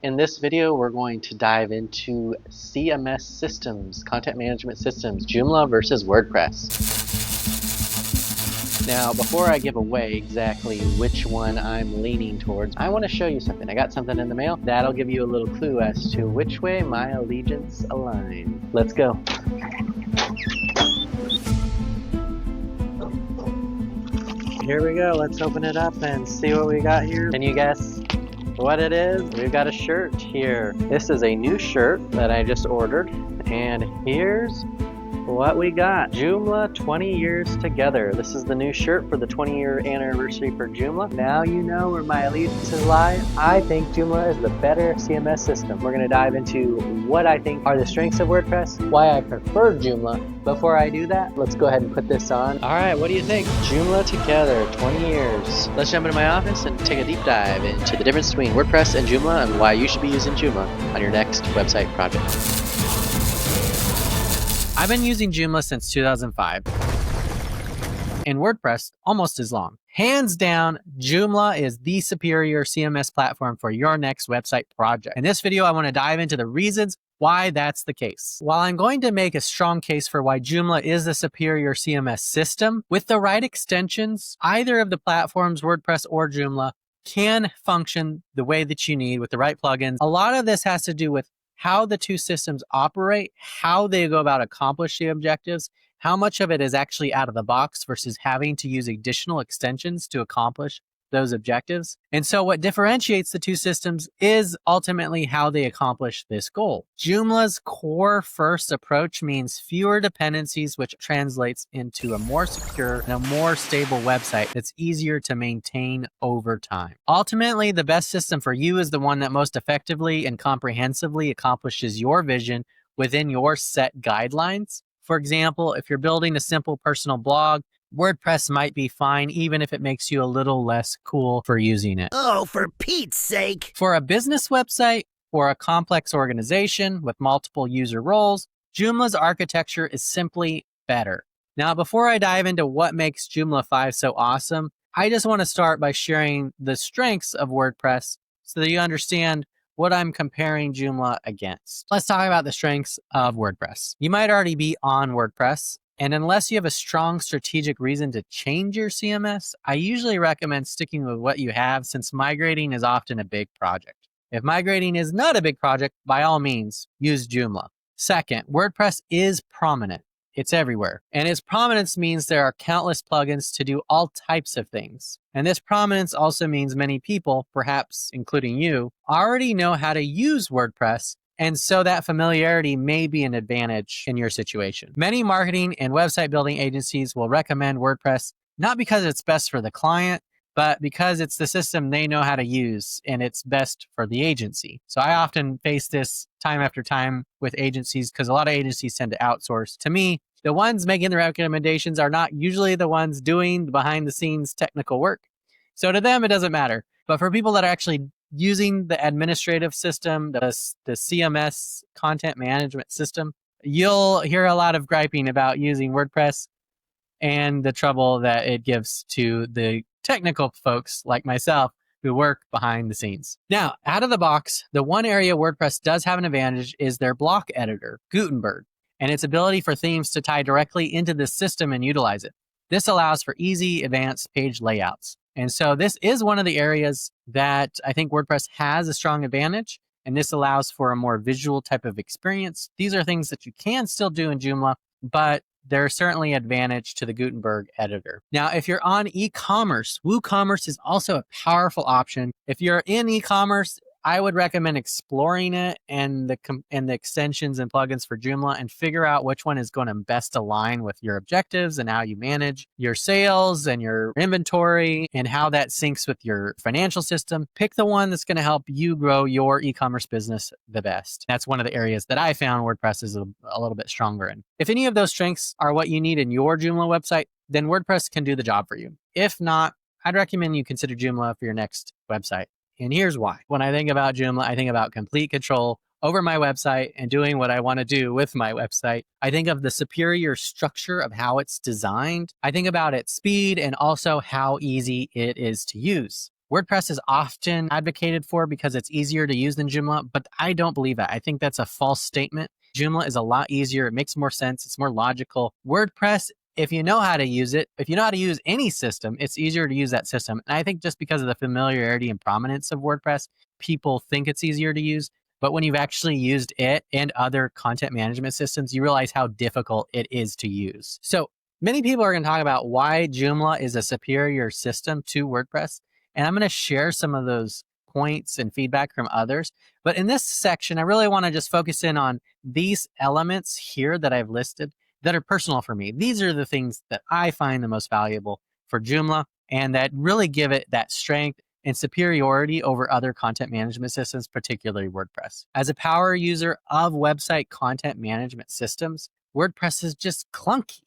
In this video, we're going to dive into CMS systems, content management systems, Joomla versus WordPress. Now, before I give away exactly which one I'm leaning towards, I want to show you something. I got something in the mail that'll give you a little clue as to which way my allegiance align. Let's go. Here we go. Let's open it up and see what we got here. Can you guess what it is? We've got a shirt here. This is a new shirt that I just ordered, and here's what we got. Joomla 20 years together. This is the new shirt for the 20-year anniversary for Joomla. Now you know where my allegiances lie. I think Joomla is the better CMS system. We're going to dive into what I think are the strengths of WordPress, why I prefer Joomla. Before I do that, let's go ahead and put this on. All right, what do you think? Joomla together, 20 years. Let's jump into my office and take a deep dive into the difference between WordPress and Joomla and why you should be using Joomla on your next website project. I've been using Joomla since 2005, and WordPress almost as long. Hands down, Joomla is the superior CMS platform for your next website project. In this video, I want to dive into the reasons why that's the case. While I'm going to make a strong case for why Joomla is the superior CMS system, with the right extensions, either of the platforms, WordPress or Joomla, can function the way that you need with the right plugins. A lot of this has to do with how the two systems operate, how they go about accomplishing the objectives, how much of it is actually out of the box versus having to use additional extensions to accomplish those objectives. And so what differentiates the two systems is ultimately how they accomplish this goal. Joomla's core first approach means fewer dependencies, which translates into a more secure and a more stable website that's easier to maintain over time. Ultimately, the best system for you is the one that most effectively and comprehensively accomplishes your vision within your set guidelines. For example, if you're building a simple personal blog, WordPress might be fine even if it makes you a little less cool for using it. Oh, for Pete's sake. For a business website or a complex organization with multiple user roles, Joomla's architecture is simply better. Now, before I dive into what makes Joomla 5 so awesome, I just want to start by sharing the strengths of WordPress so that you understand what I'm comparing Joomla against. Let's talk about the strengths of WordPress. You might already be on WordPress, and unless you have a strong strategic reason to change your CMS, I usually recommend sticking with what you have since migrating is often a big project. If migrating is not a big project, by all means, use Joomla. Second, WordPress is prominent. It's everywhere. And its prominence means there are countless plugins to do all types of things. And this prominence also means many people, perhaps including you, already know how to use WordPress. And so that familiarity may be an advantage in your situation. Many marketing and website building agencies will recommend WordPress, not because it's best for the client, but because it's the system they know how to use and it's best for the agency. So I often face this time after time with agencies because a lot of agencies tend to outsource. To me, the ones making the recommendations are not usually the ones doing the behind the scenes technical work. So to them, it doesn't matter. But for people that are actually using the administrative system, the CMS content management system, you'll hear a lot of griping about using WordPress and the trouble that it gives to the technical folks like myself who work behind the scenes. Now, out of the box, the one area WordPress does have an advantage is their block editor, Gutenberg, and its ability for themes to tie directly into the system and utilize it. This allows for easy, advanced page layouts. And so this is one of the areas that I think WordPress has a strong advantage, and this allows for a more visual type of experience. These are things that you can still do in Joomla, but there's certainly advantage to the Gutenberg editor. Now, if you're on e-commerce, WooCommerce is also a powerful option. If you're in e-commerce, I would recommend exploring it and the extensions and plugins for Joomla and figure out which one is going to best align with your objectives and how you manage your sales and your inventory and how that syncs with your financial system. Pick the one that's going to help you grow your e-commerce business the best. That's one of the areas that I found WordPress is a little bit stronger in. If any of those strengths are what you need in your Joomla website, then WordPress can do the job for you. If not, I'd recommend you consider Joomla for your next website. And here's why. When I think about Joomla, I think about complete control over my website and doing what I want to do with my website. I think of the superior structure of how it's designed. I think about its speed and also how easy it is to use. WordPress is often advocated for because it's easier to use than Joomla, but I don't believe that. I think that's a false statement. Joomla is a lot easier. It makes more sense. It's more logical. WordPress, if you know how to use it, if you know how to use any system, it's easier to use that system. And I think just because of the familiarity and prominence of WordPress, people think it's easier to use. But when you've actually used it and other content management systems, you realize how difficult it is to use. So many people are going to talk about why Joomla is a superior system to WordPress. And I'm going to share some of those points and feedback from others. But in this section, I really want to just focus in on these elements here that I've listed that are personal for me. These are the things that I find the most valuable for Joomla and that really give it that strength and superiority over other content management systems, particularly WordPress. As a power user of website content management systems, WordPress is just clunky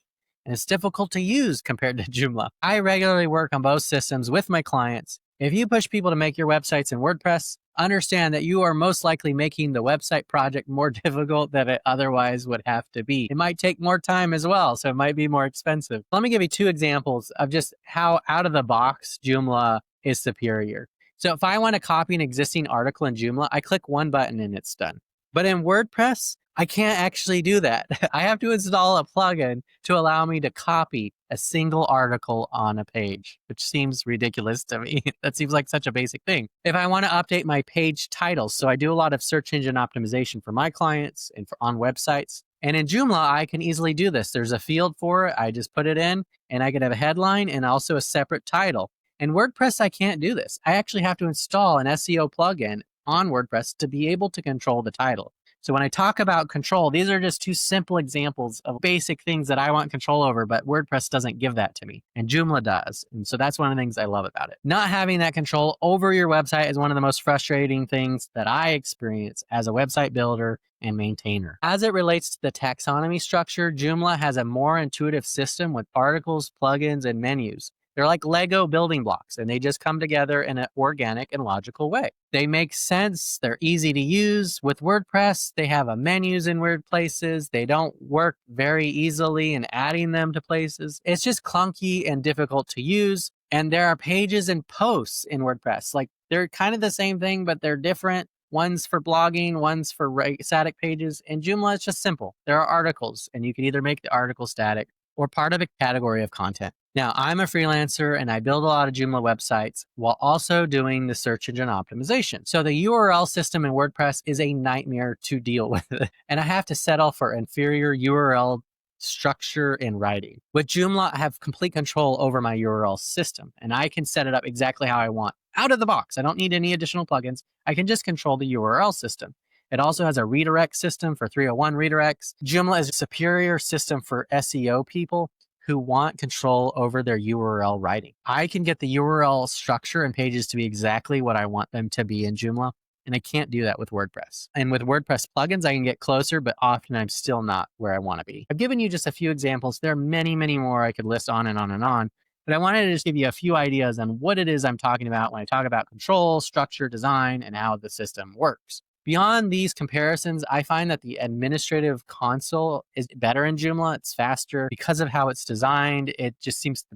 and it's difficult to use compared to Joomla. I regularly work on both systems with my clients. If you push people to make your websites in WordPress, understand that you are most likely making the website project more difficult than it otherwise would have to be. It might take more time as well, so it might be more expensive. Let me give you 2 examples of just how out of the box Joomla is superior. So if I want to copy an existing article in Joomla, I click one button and it's done. But in WordPress, I can't actually do that. I have to install a plugin to allow me to copy a single article on a page, which seems ridiculous to me. That seems like such a basic thing. If I want to update my page titles, so I do a lot of search engine optimization for my clients and on websites. And in Joomla, I can easily do this. There's a field for it. I just put it in and I can have a headline and also a separate title. In WordPress, I can't do this. I actually have to install an SEO plugin on WordPress to be able to control the title. So when I talk about control, these are just 2 simple examples of basic things that I want control over, but WordPress doesn't give that to me, and Joomla does. And so that's one of the things I love about it. Not having that control over your website is one of the most frustrating things that I experience as a website builder and maintainer. As it relates to the taxonomy structure, Joomla has a more intuitive system with articles, plugins, and menus. They're like Lego building blocks, and they just come together in an organic and logical way. They make sense. They're easy to use. With WordPress, they have menus in weird places. They don't work very easily in adding them to places. It's just clunky and difficult to use. And there are pages and posts in WordPress. Like they're kind of the same thing, but they're different. One's for blogging, one's for static pages. In Joomla, it's just simple. There are articles, and you can either make the article static or part of a category of content. Now, I'm a freelancer and I build a lot of Joomla websites while also doing the search engine optimization. So the URL system in WordPress is a nightmare to deal with. And I have to settle for inferior URL structure and writing. With Joomla, I have complete control over my URL system and I can set it up exactly how I want out of the box. I don't need any additional plugins. I can just control the URL system. It also has a redirect system for 301 redirects. Joomla is a superior system for SEO people who want control over their URL writing. I can get the URL structure and pages to be exactly what I want them to be in Joomla, and I can't do that with WordPress. And with WordPress plugins, I can get closer, but often I'm still not where I want to be. I've given you just a few examples. There are many, many more I could list on and on and on, but I wanted to just give you a few ideas on what it is I'm talking about when I talk about control, structure, design, and how the system works. Beyond these comparisons, I find that the administrative console is better in Joomla. It's faster because of how it's designed. The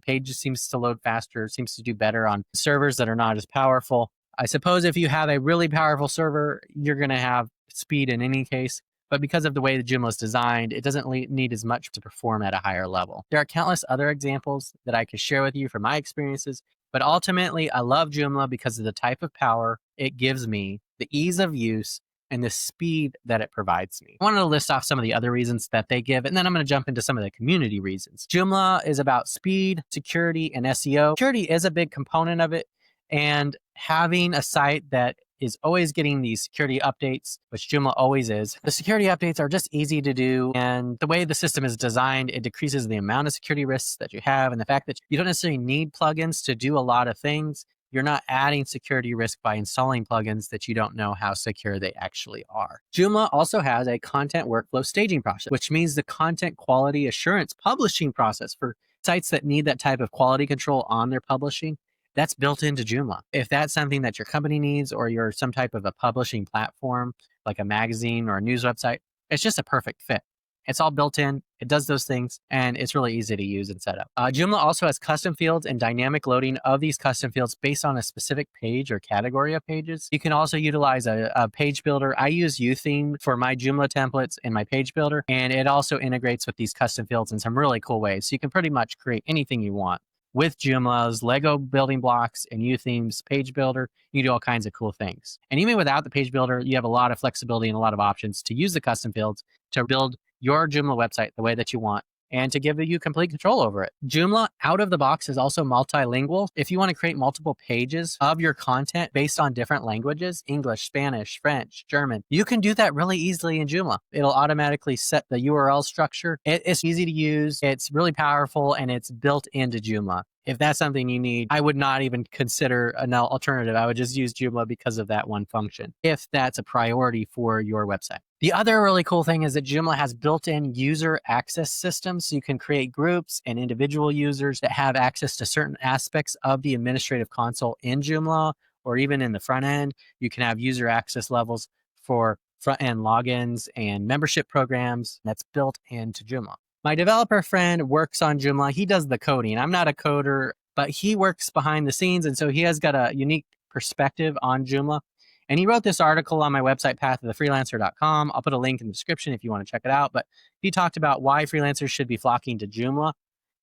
page just seems to load faster. It seems to do better on servers that are not as powerful. I suppose if you have a really powerful server, you're going to have speed in any case. But because of the way the Joomla is designed, it doesn't need as much to perform at a higher level. There are countless other examples that I could share with you from my experiences. But ultimately, I love Joomla because of the type of power it gives me, the ease of use, and the speed that it provides me. I wanted to list off some of the other reasons that they give, and then I'm going to jump into some of the community reasons. Joomla is about speed, security, and SEO. Security is a big component of it, and having a site that is always getting these security updates, which Joomla always is. The security updates are just easy to do, and the way the system is designed, it decreases the amount of security risks that you have, and the fact that you don't necessarily need plugins to do a lot of things. You're not adding security risk by installing plugins that you don't know how secure they actually are. Joomla also has a content workflow staging process, which means the content quality assurance publishing process for sites that need that type of quality control on their publishing. That's built into Joomla. If that's something that your company needs, or you're some type of a publishing platform, like a magazine or a news website, it's just a perfect fit. It's all built in. It does those things, and it's really easy to use and set up. Joomla also has custom fields and dynamic loading of these custom fields based on a specific page or category of pages. You can also utilize a page builder. I use UTheme for my Joomla templates in my page builder, and it also integrates with these custom fields in some really cool ways. So you can pretty much create anything you want with Joomla's Lego building blocks and UTheme's page builder. You can do all kinds of cool things. And even without the page builder, you have a lot of flexibility and a lot of options to use the custom fields to build your Joomla website the way that you want and to give you complete control over it. Joomla out of the box is also multilingual. If you want to create multiple pages of your content based on different languages, English, Spanish, French, German, you can do that really easily in Joomla. It'll automatically set the URL structure. It's easy to use, it's really powerful, and it's built into Joomla. If that's something you need, I would not even consider an alternative. I would just use Joomla because of that one function, if that's a priority for your website. The other really cool thing is that Joomla has built-in user access systems. So you can create groups and individual users that have access to certain aspects of the administrative console in Joomla, or even in the front end. You can have user access levels for front-end logins and membership programs that's built into Joomla. My developer friend works on Joomla. He does the coding. I'm not a coder, but he works behind the scenes. And so he has got a unique perspective on Joomla. And he wrote this article on my website, pathofthefreelancer.com. I'll put a link in the description if you want to check it out. But he talked about why freelancers should be flocking to Joomla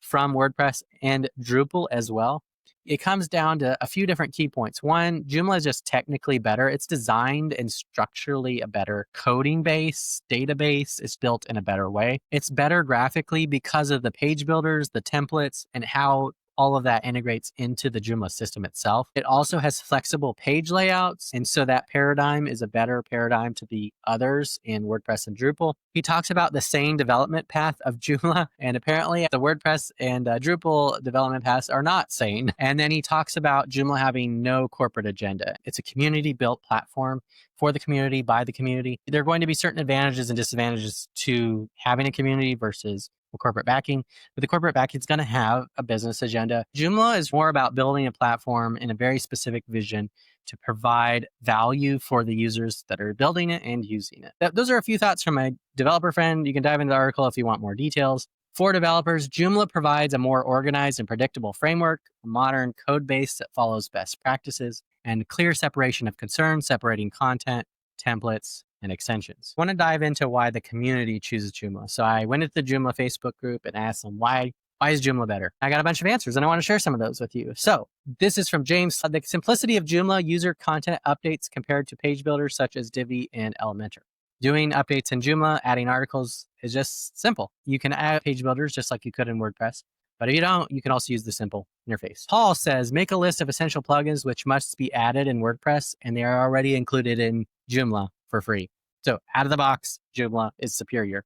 from WordPress and Drupal as well. It comes down to a few different key points. One, Joomla is just technically better. It's designed and structurally a better coding base, database. It's built in a better way. It's better graphically because of the page builders, the templates, and how all of that integrates into the Joomla system itself. It also has flexible page layouts, and so that paradigm is a better paradigm to the others in WordPress and Drupal. He talks about the sane development path of Joomla, and apparently the WordPress and Drupal development paths are not sane. And then he talks about Joomla having no corporate agenda. It's a community-built platform for the community, by the community. There are going to be certain advantages and disadvantages to having a community versus corporate backing, but the corporate backing is going to have a business agenda. Joomla is more about building a platform in a very specific vision to provide value for the users that are building it and using it. Those are a few thoughts from my developer friend. You can dive into the article if you want more details. For developers, Joomla provides a more organized and predictable framework, a modern code base that follows best practices, and clear separation of concerns, separating content, templates, and extensions. I want to dive into why the community chooses Joomla. So I went into the Joomla Facebook group and asked them, why is Joomla better? I got a bunch of answers and I want to share some of those with you. So this is from James. The simplicity of Joomla user content updates compared to page builders such as Divi and Elementor. Doing updates in Joomla, adding articles is just simple. You can add page builders just like you could in WordPress. But if you don't, you can also use the simple interface. Paul says, make a list of essential plugins which must be added in WordPress, and they are already included in Joomla for free. So out of the box, Joomla is superior.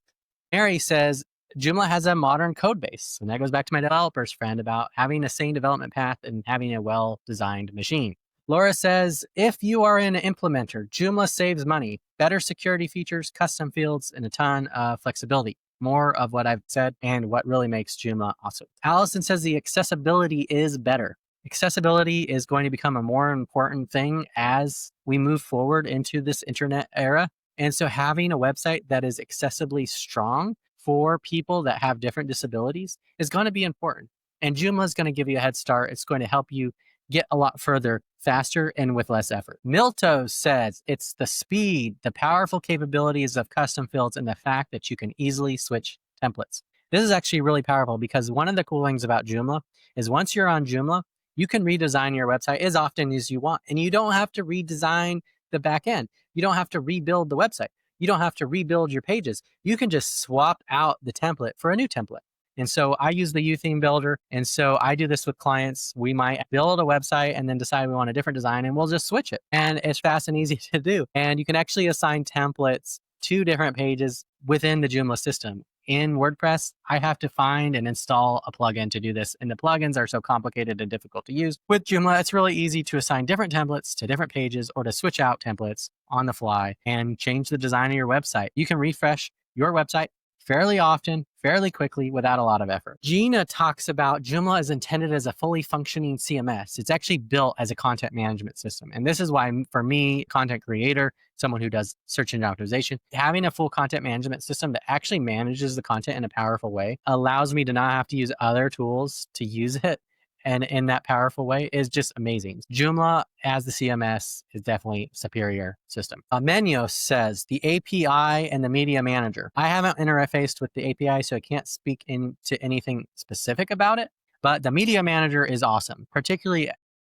Mary says, Joomla has a modern code base. And that goes back to my developer's friend about having a sane development path and having a well-designed machine. Laura says, if you are an implementer, Joomla saves money, better security features, custom fields, and a ton of flexibility. More of what I've said and what really makes Joomla awesome. Allison says the accessibility is better. Accessibility is going to become a more important thing as we move forward into this internet era. And so having a website that is accessibly strong for people that have different disabilities is going to be important. And Joomla is going to give you a head start. It's going to help you get a lot further faster and with less effort. Milto says it's the speed, the powerful capabilities of custom fields, and the fact that you can easily switch templates. This is actually really powerful because one of the cool things about Joomla is once you're on Joomla, you can redesign your website as often as you want. And you don't have to redesign the back end. You don't have to rebuild the website. You don't have to rebuild your pages. You can just swap out the template for a new template. And so I use the UTheme builder. And so I do this with clients. We might build a website and then decide we want a different design and we'll just switch it. And it's fast and easy to do. And you can actually assign templates to different pages within the Joomla system. In WordPress, I have to find and install a plugin to do this. And the plugins are so complicated and difficult to use. With Joomla, it's really easy to assign different templates to different pages or to switch out templates on the fly and change the design of your website. You can refresh your website fairly often, fairly quickly without a lot of effort. Gina talks about Joomla is intended as a fully functioning CMS. It's actually built as a content management system. And this is why, for me, content creator, someone who does search engine optimization, having a full content management system that actually manages the content in a powerful way allows me to not have to use other tools to use it. And in that powerful way is just amazing. Joomla as the CMS is definitely a superior system. Menyo says the API and the media manager. I haven't interfaced with the API, so I can't speak into anything specific about it, but the media manager is awesome, particularly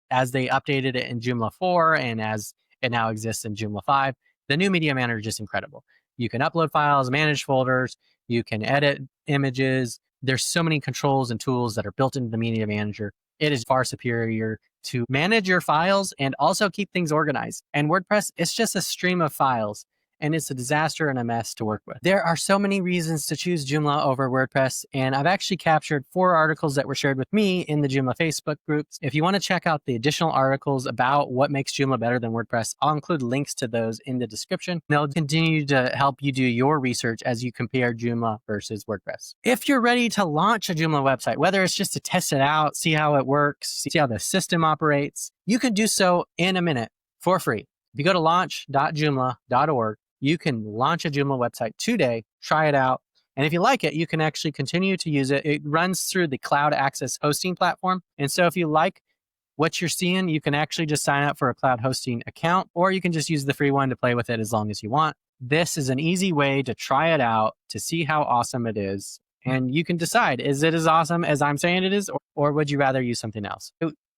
as they updated it in Joomla 4 and as it now exists in Joomla 5. The new media manager is just incredible. You can upload files, manage folders, you can edit images. There's so many controls and tools that are built into the media manager. It is far superior to manage your files and also keep things organized. And WordPress, it's just a stream of files, and it's a disaster and a mess to work with. There are so many reasons to choose Joomla over WordPress, and I've actually captured 4 articles that were shared with me in the Joomla Facebook groups. If you want to check out the additional articles about what makes Joomla better than WordPress, I'll include links to those in the description. They'll continue to help you do your research as you compare Joomla versus WordPress. If you're ready to launch a Joomla website, whether it's just to test it out, see how it works, see how the system operates, you can do so in a minute for free. If you go to launch.joomla.org, you can launch a Joomla website today, try it out. And if you like it, you can actually continue to use it. It runs through the cloud access hosting platform. And so if you like what you're seeing, you can actually just sign up for a cloud hosting account, or you can just use the free one to play with it as long as you want. This is an easy way to try it out, to see how awesome it is. And you can decide, is it as awesome as I'm saying it is, or would you rather use something else?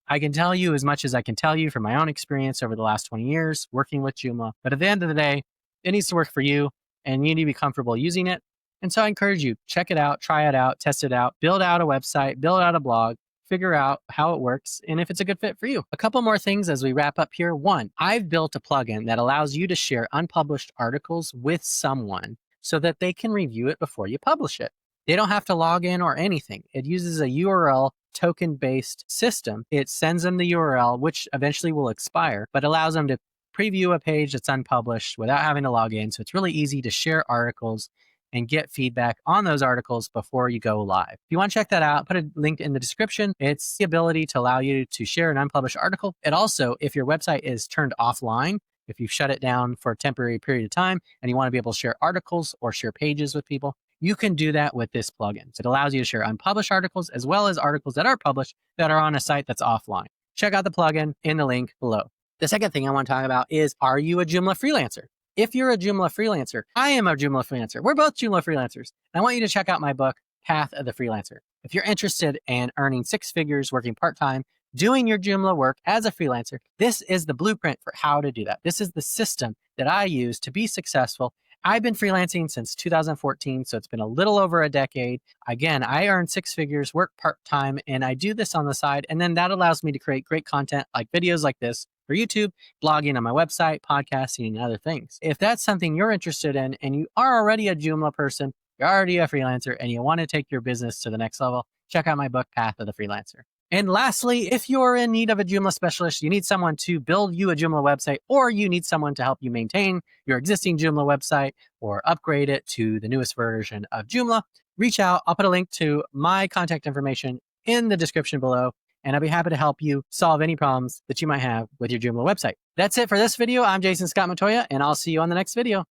I can tell you as much as I can tell you from my own experience over the last 20 years working with Joomla. But at the end of the day, it needs to work for you, and you need to be comfortable using it. And so I encourage you, check it out, try it out, test it out, build out a website, build out a blog, figure out how it works, and if it's a good fit for you. A couple more things as we wrap up here. 1, I've built a plugin that allows you to share unpublished articles with someone so that they can review it before you publish it. They don't have to log in or anything. It uses a URL token-based system. It sends them the URL, which eventually will expire, but allows them to preview a page that's unpublished without having to log in. So it's really easy to share articles and get feedback on those articles before you go live. If you want to check that out, put a link in the description. It's the ability to allow you to share an unpublished article. It also, if your website is turned offline, if you've shut it down for a temporary period of time and you want to be able to share articles or share pages with people, you can do that with this plugin. So it allows you to share unpublished articles as well as articles that are published that are on a site that's offline. Check out the plugin in the link below. The second thing I want to talk about is, are you a Joomla freelancer? If you're a Joomla freelancer, I am a Joomla freelancer. We're both Joomla freelancers. And I want you to check out my book, Path of the Freelancer. If you're interested in earning 6 figures working part-time, doing your Joomla work as a freelancer, this is the blueprint for how to do that. This is the system that I use to be successful. I've been freelancing since 2014, so it's been a little over a decade. Again, I earn 6 figures, work part-time, and I do this on the side. And then that allows me to create great content like videos like this for YouTube, blogging on my website, podcasting, and other things. If that's something you're interested in and you are already a Joomla person, you're already a freelancer, and you want to take your business to the next level, check out my book, Path of the Freelancer. And lastly, if you're in need of a Joomla specialist, you need someone to build you a Joomla website, or you need someone to help you maintain your existing Joomla website or upgrade it to the newest version of Joomla, reach out. I'll put a link to my contact information in the description below, and I'll be happy to help you solve any problems that you might have with your Joomla website. That's it for this video. I'm Jason Scott Montoya, and I'll see you on the next video.